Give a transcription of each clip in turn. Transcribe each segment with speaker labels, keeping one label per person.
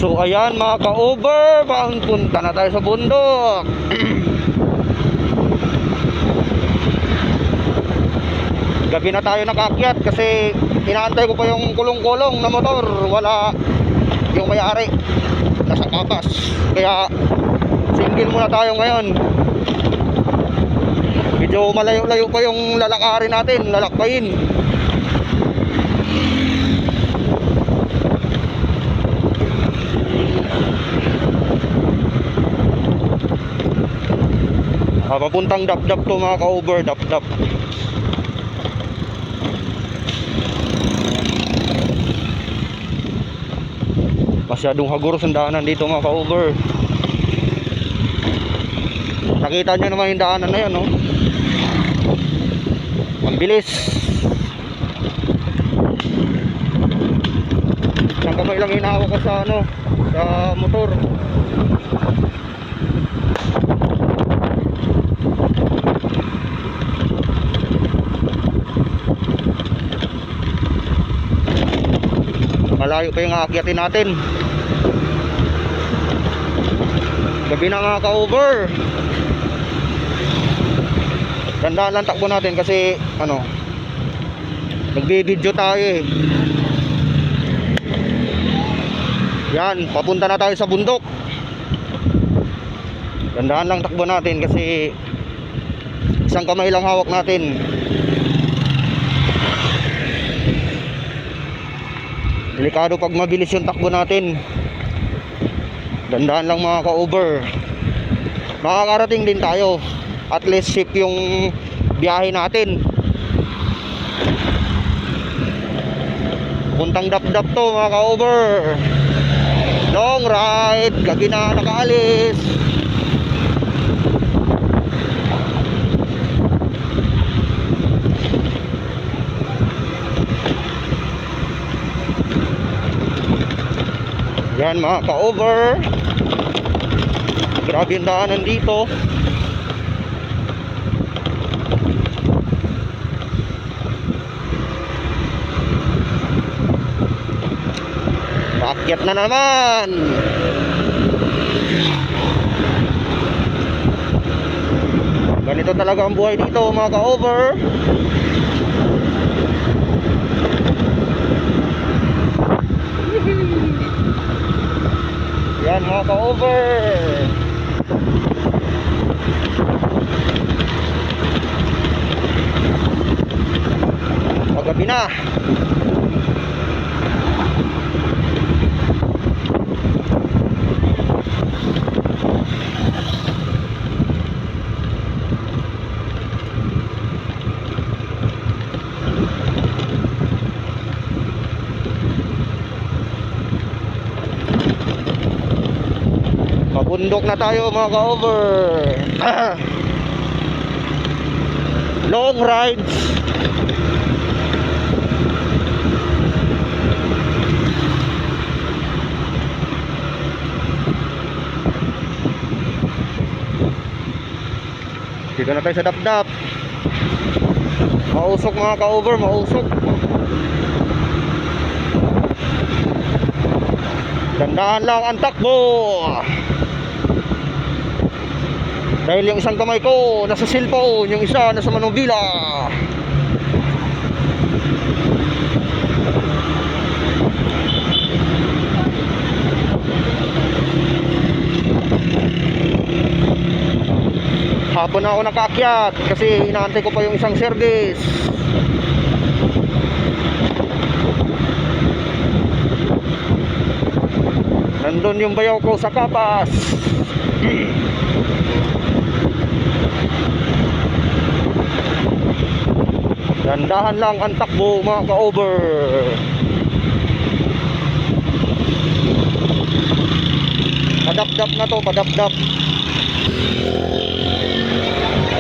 Speaker 1: So ayan mga ka-over, punta na tayo sa bundok. Gabi na tayo nakakyat kasi inaantay ko pa yung kulong-kulong na motor. Wala yung may-ari, nasa kapas. Kaya single muna tayo ngayon. Medyo malayo-layo pa yung lalakarin natin, lalakbayin. Papuntang Dapdap to mga ka-over, Dapdap. Masyadong haguros ang daanan dito mga ka-over. Nakita nyo naman yung daanan na yan, no? Ang bilis. Isang kamay lang hinahawak ko sa ano, sa motor. Malayo pa yung aakyatin natin. Gabi na nga ka-over. Tandaan lang takbo natin kasi ano, nagbi-video tayo eh. Yan, papunta na tayo sa bundok. Tandaan lang takbo natin kasi isang kamay lang hawak natin. Delikado pag mabilis yung takbo natin. Dandaan lang mga ka-over. Makakarating din tayo. At least safe yung biyahe natin. Puntang Dapdap to mga ka-over. Long ride. Gabi na nakaalis. Yan mga ka-over. Grabe yung daanan dito. Paakyat na naman. Ganito talaga ang buhay dito mga ka-over. Yan mga ka-over. Magabi na. Pabundok na tayo mga ka-over. Long rides. Dito na tayo sa Dapdap. Mausok mga ka-over, mausok. Tandaan lang ang takbo. Dahil yung isang kamay ko nasa cellphone, yung isa nasa manubila. Hapon na ako nakaakyat kasi inaantay ko pa yung isang service. Nandun yung bayaw ko sa kapas. Dandahan lang ang takbo mga ka-over. Padapdap na to, padapdap.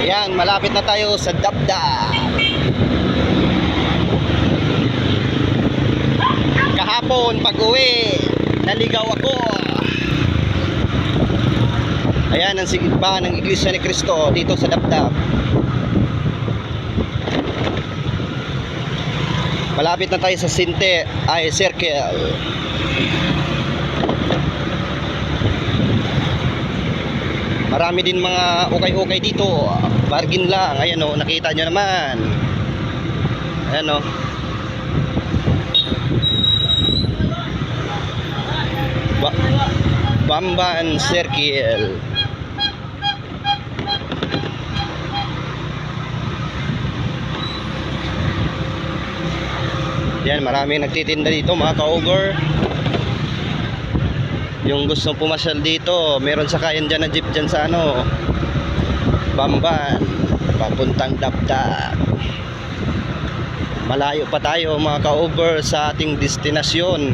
Speaker 1: Ayan, malapit na tayo sa Dapdap. Kahapon pag-uwi, naligaw ako. Ayan ang sigba ng Iglesia ni Cristo dito sa Dapdap. Malapit na tayo sa Circle. marami din mga ukay-ukay dito, bargain lang. Ayan o, nakita nyo naman. Ayan o. Bamban Circle. Yan, maraming nagtitinda dito mga ka-over. Yung gusto pumasyal dito, meron sakayan dyan na jeep dyan sa ano, Bamban, papuntang Dapdap. Malayo pa tayo mga ka-over sa ating destinasyon.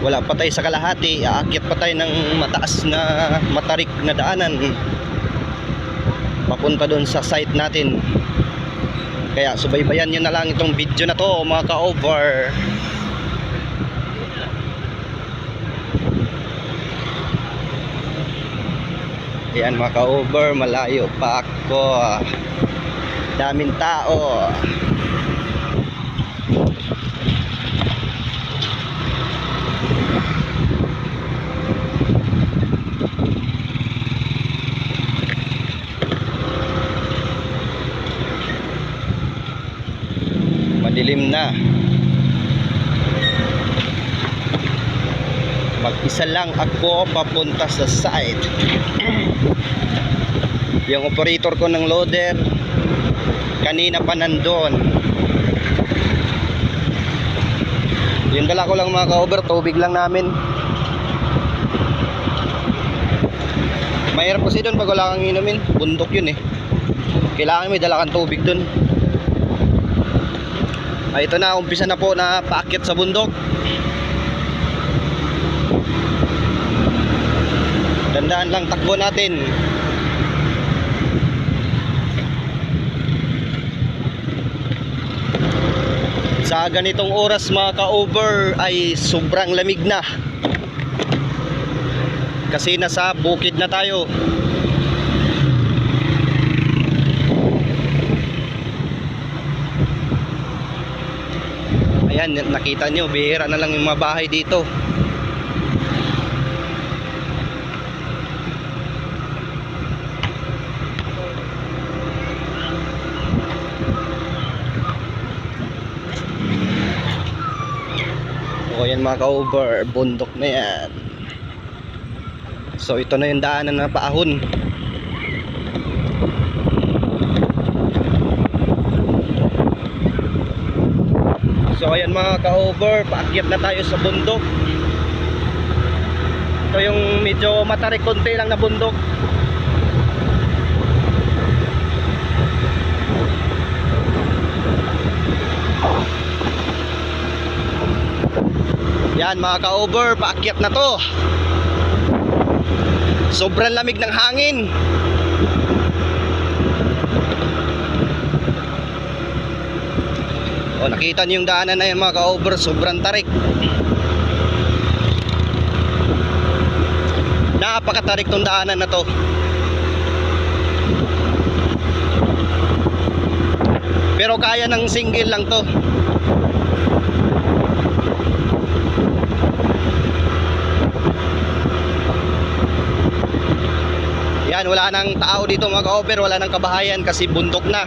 Speaker 1: Wala pa tayo sa kalahati, aakyat pa tayo ng mataas na matarik na daanan papunta doon sa site natin. Kaya subaybayan nyo na lang itong video na to mga ka-over. Ayan mga ka-over, malayo pa ako, daming tao. Madilim na. Mag-isa lang ako papunta sa site. Yung operator ko ng loader kanina pa nandun. Yung dala ko lang mga ka-over, tubig lang namin. Mahirap kasi doon pag wala kang inumin, bundok yun eh. Kailangan may dala kang tubig doon. Ito na, umpisa na po na paakyat sa bundok. Dandaan lang takbo natin. Sa ganitong oras mga ka-over ay sobrang lamig na. Kasi nasa bukid na tayo. Ayan, nakita nyo, bihira na lang yung mga bahay dito. O yan mga ka-over, bundok na yan. So ito na yung daanan na paahon. So ayan mga ka-over, paakyat na tayo sa bundok. Ito yung medyo matarik konti lang na bundok. Yan mga ka-over, paakyat na to. Sobrang lamig ng hangin. O, nakita niyo yung daanan na yun mga ka-over, sobrang tarik. Napakatarik tong daanan na to. Pero kaya ng single lang to. Yan, wala nang tao dito mga ka-over, wala nang kabahayan kasi bundok na.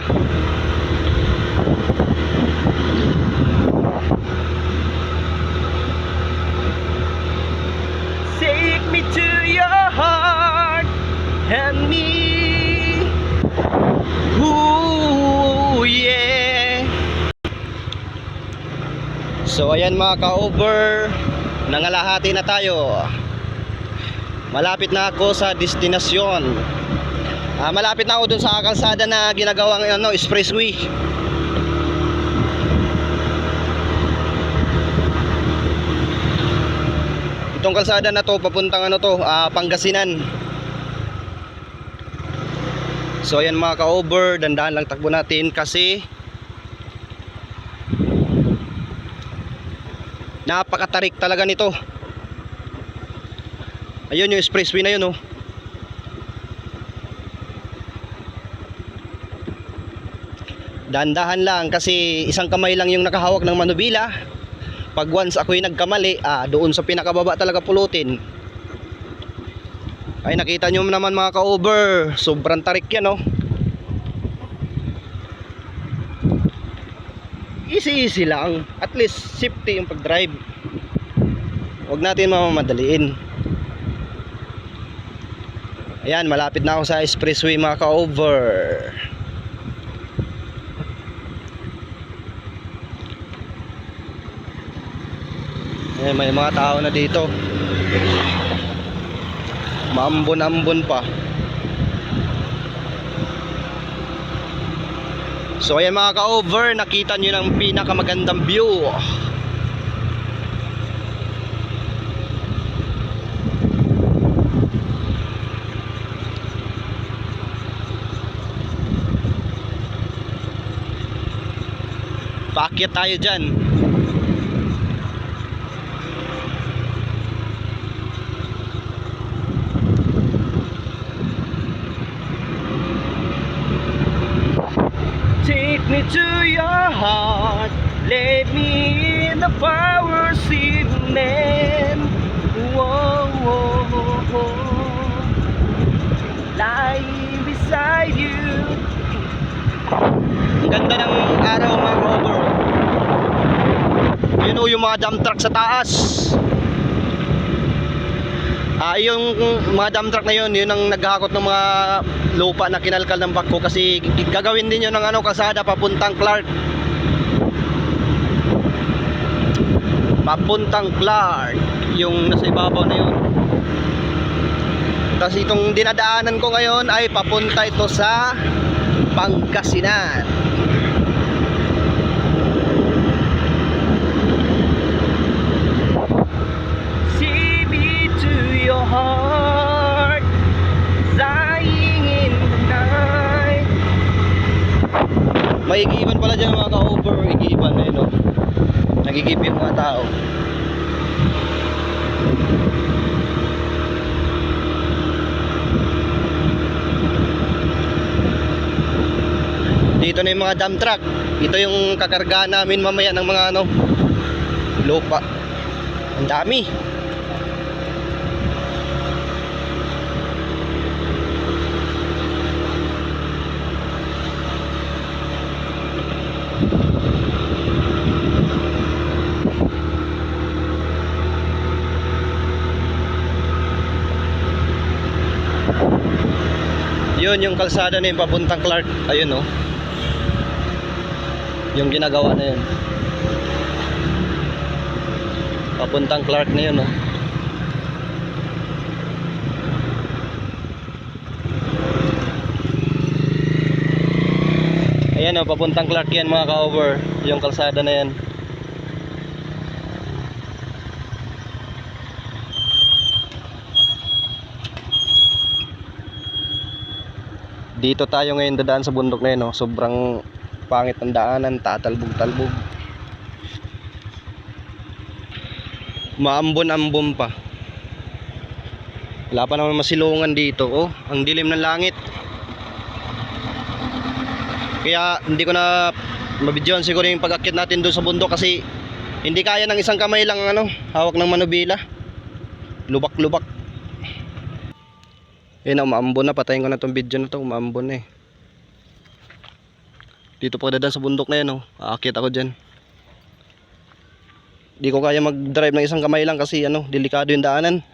Speaker 1: Take me to your heart and me. Ooh, yeah. So ayan mga ka-over, nangalahati na tayo. Malapit na ako sa destinasyon. Malapit na ako dun sa kalsada na ginagawang expressway. Itong kalsada na to papuntang Pangasinan. So ayan mga ka-over, dandaan lang takbo natin kasi napakatarik talaga nito. Ayun yung expressway na yun, oh. Dahan-dahan lang kasi isang kamay lang yung nakahawak ng manubila. Pag once ako'y nagkamali, doon sa pinakababa talaga pulutin. Ay, nakita nyo naman mga ka-over, sobrang tarik yan, oh. Easy lang, at least safety yung pag-drive. Huwag natin mamamadaliin. Ayan, malapit na ako sa expressway mga ka-over. Ayan, may mga tao na dito. Maambon-ambon pa. So ayan mga ka-over, nakita nyo ng pinakamagandang view. Paakyat tayo dyan. Take me to your heart, let me in the power cement. Whoa, whoa, whoa. Lying beside you. Ang ganda ng araw mga ka-over. Yun o yung mga dump truck sa taas. Yung mga dump truck na yun ang naghahakot ng mga lupa na kinalkal ng bako kasi gagawin din yun ng kalsada papuntang Clark. Papuntang Clark, yung nasa ibabaw na yun. Tapos itong dinadaanan ko ngayon ay papunta ito sa Pangasinan. See me to your heart, lying in the night. May igiban pala dyan mga ka-over. Igiban eh, no? Nagigib yung mga tao. Dito na yung mga dump truck. Ito yung kakargahan namin mamaya ng mga lupa. Ang dami. Yun yung kalsada na yung papuntang Clark. Ayun oh. Yung ginagawa na yun papuntang Clark na yun oh. Ayan oh, papuntang Clark yan mga ka-over. Yung kalsada na yan. Dito tayo ngayon dadaan sa bundok na yun oh. Sobrang pangit ng daanan, tatalbog-talbog. Maambon-ambon pa. Wala pa naman masilungan dito. Oh, ang dilim ng langit. Kaya hindi ko na mabidyohan siguro yung pag-akyat natin doon sa bundok kasi hindi kaya ng isang kamay lang hawak ng manubila. Lubak-lubak. Ayun, umaambon na. Patayin ko na tong video na to. Umaambon na eh. Dito pa dadaan sa bundok na yan oh. Aakyat ako dyan. Di ko kaya mag-drive ng isang kamay lang kasi delikado yung daanan.